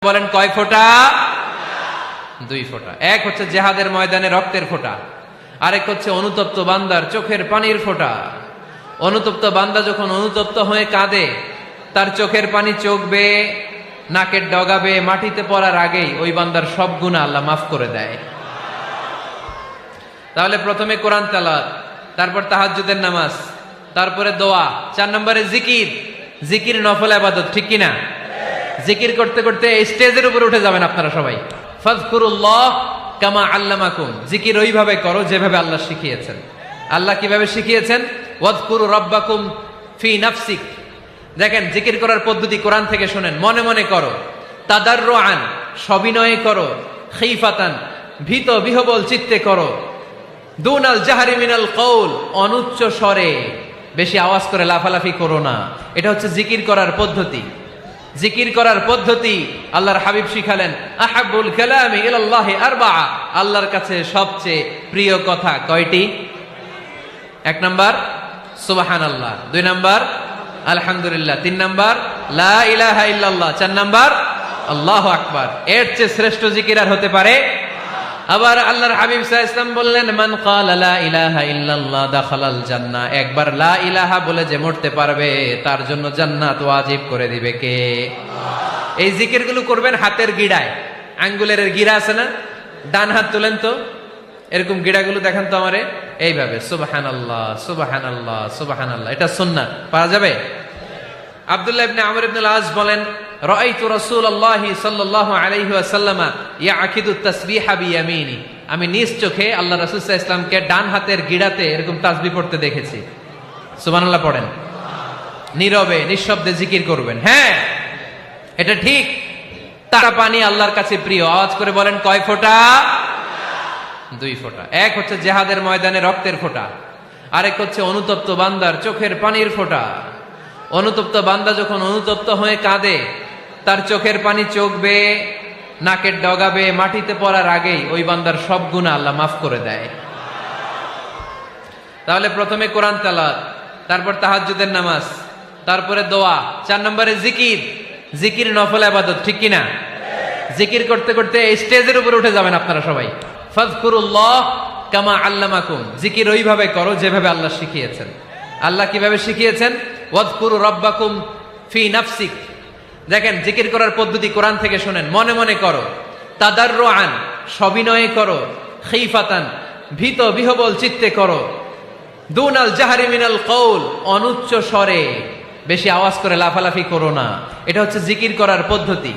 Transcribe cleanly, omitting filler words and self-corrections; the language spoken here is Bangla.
বলেন কয় ফোঁটা? 2 ফোঁটা। এক হচ্ছে জিহাদের ময়দানে রক্তের ফোঁটা, আরেক হচ্ছে অনুতপ্ত বান্দার চোখের পানির ফোঁটা। অনুতপ্ত বান্দা যখন অনুতপ্ত হয়ে কাঁদে, তার চোখের পানি চোখ বেয়ে নাকের ডগা বেয়ে মাটিতে পড়ার আগেই ওই বান্দার সব গুনাহ আল্লাহ মাফ করে দেয়। তাহলে প্রথমে কোরআন তেলাওয়াত, তারপর তাহাজ্জুদের নামাজ, তারপরে দোয়া, 4 নম্বরে জিকির। জিকির নফল ইবাদত, ঠিক কিনা? জিকির করতে করতে এই স্টেজের উপরে উঠে যাবেন আপনারা সবাই। ফাযকুরুল্লাহ কামা আল্লামাকুম, জিকির ওইভাবে করো যেভাবে আল্লাহ শিখিয়েছেন। আল্লাহ কিভাবে শিখিয়েছেন? ওয়াযকুরু রাব্বাকুম ফি নাফসিক। দেখেন জিকির করার পদ্ধতি কোরআন থেকে শুনেন, মনে মনে করো, তাদাররুআন সবিনয়ে করো, খিফাতান ভীত বিহবল চিত্তে করো, দুনাল জাহরি মিনাল কওল অনুচ্চ স্বরে, বেশি আওয়াজ করে লাফালাফি করো না। এটা হচ্ছে জিকির করার পদ্ধতি। জিকির করার পদ্ধতি আল্লাহর হাবিব শিখালেন, আহাব্বুল কালামি ইলাল্লাহি আরবাআ, আল্লাহর কাছে সবচেয়ে প্রিয় কথা কয়টি? 1 নাম্বার সুবহানাল্লাহ, 2 নাম্বার আলহামদুলিল্লাহ, 3 নাম্বার লা ইলাহা ইল্লাল্লাহ, 4 নাম্বার আল্লাহু আকবার। এর চেয়ে শ্রেষ্ঠ জিকির আর হতে পারে? আবার আল্লাহর হাবিব সাল্লাল্লাহু আলাইহি ওয়াসাল্লাম বললেন, মান ক্বালা লা ইলাহা ইল্লাল্লাহ দাখালাল জান্নাহ, একবার লা ইলাহা বলে যে মরতে পারবে তার জন্য জান্নাত ওয়াজিব করে দিবে কে? আল্লাহ। এই জিকিরগুলো করবেন হাতের গিড়ায়, আঙ্গুলের গিড়া আছে না, ডান হাত তুলেন তো, এরকম গিড়াগুলো দেখেন তো আমারে, এইভাবে সুবহানাল্লাহ সুবহানাল্লাহ সুবহানাল্লাহ, এটা সুন্নাহ, পারা যাবে? আব্দুল্লাহ ইবনে আমর ইবনে আল-আস বলেন, রাআইতু রাসূলুল্লাহি সাল্লাল্লাহু আলাইহি ওয়াসাল্লাম ইয়াকিদু তাসবিহা বিয়ামিনি, আমি নিজ চোখে আল্লাহ রাসূল সাল্লাল্লাহু আলাইহি ওয়াসাল্লামকে ডান হাতের গিড়াতে এরকম তাসবিহ পড়তে দেখেছি। সুবহানাল্লাহ পড়েন, নীরবে নিঃশব্দে জিকির করবেন। হ্যাঁ, এটা ঠিক। তারা পানি আল্লাহর কাছে প্রিয়। আওয়াজ করে বলেন কয় ফোঁটা? 2 ফোঁটা। এক হচ্ছে জিহাদের ময়দানে রক্তের ফোঁটা, আরেক হচ্ছে অনুতপ্ত বান্দার চোখের পানির ফোঁটা। অনুতপ্ত বান্দা যখন অনুতপ্ত হয়ে কাঁদে, তার চোখের পানি চোখ বেয়ে নাকের ডগা বেয়ে মাটিতে পড়ার আগেই ওই বান্দার সব গুনাহ আল্লাহ মাফ করে দেয়। তাহলে প্রথমে কোরআন তেলাওয়াত, তারপর তাহাজ্জুদের নামাজ, তারপরে দোয়া, 4 নম্বরে জিকির। জিকির নফল ইবাদত, ঠিক কিনা? জিকির করতে করতে এই স্টেজের উপরে উঠে যাবেন আপনারা সবাই। ফাযকুরুল্লাহ কামা আল্লামাকুম, জিকির ওইভাবে করো যেভাবে আল্লাহ শিখিয়েছেন। আল্লাহ কিভাবে শিখিয়েছেন? ওয়াযকুরু রাব্বাকুম ফি নাফসিক। দেখেন জিকির করার পদ্ধতি কোরআন থেকে শুনেন, মনে মনে করো, তাদাররুআন সবিনয়ে করো, খিফাতান ভীত বিহবল চিত্তে করো, দুনাল জাহরি মিনাল কওল অনুচ্চ স্বরে, বেশি আওয়াজ করে লাফালাফি করো না। এটা হচ্ছে জিকির করার পদ্ধতি।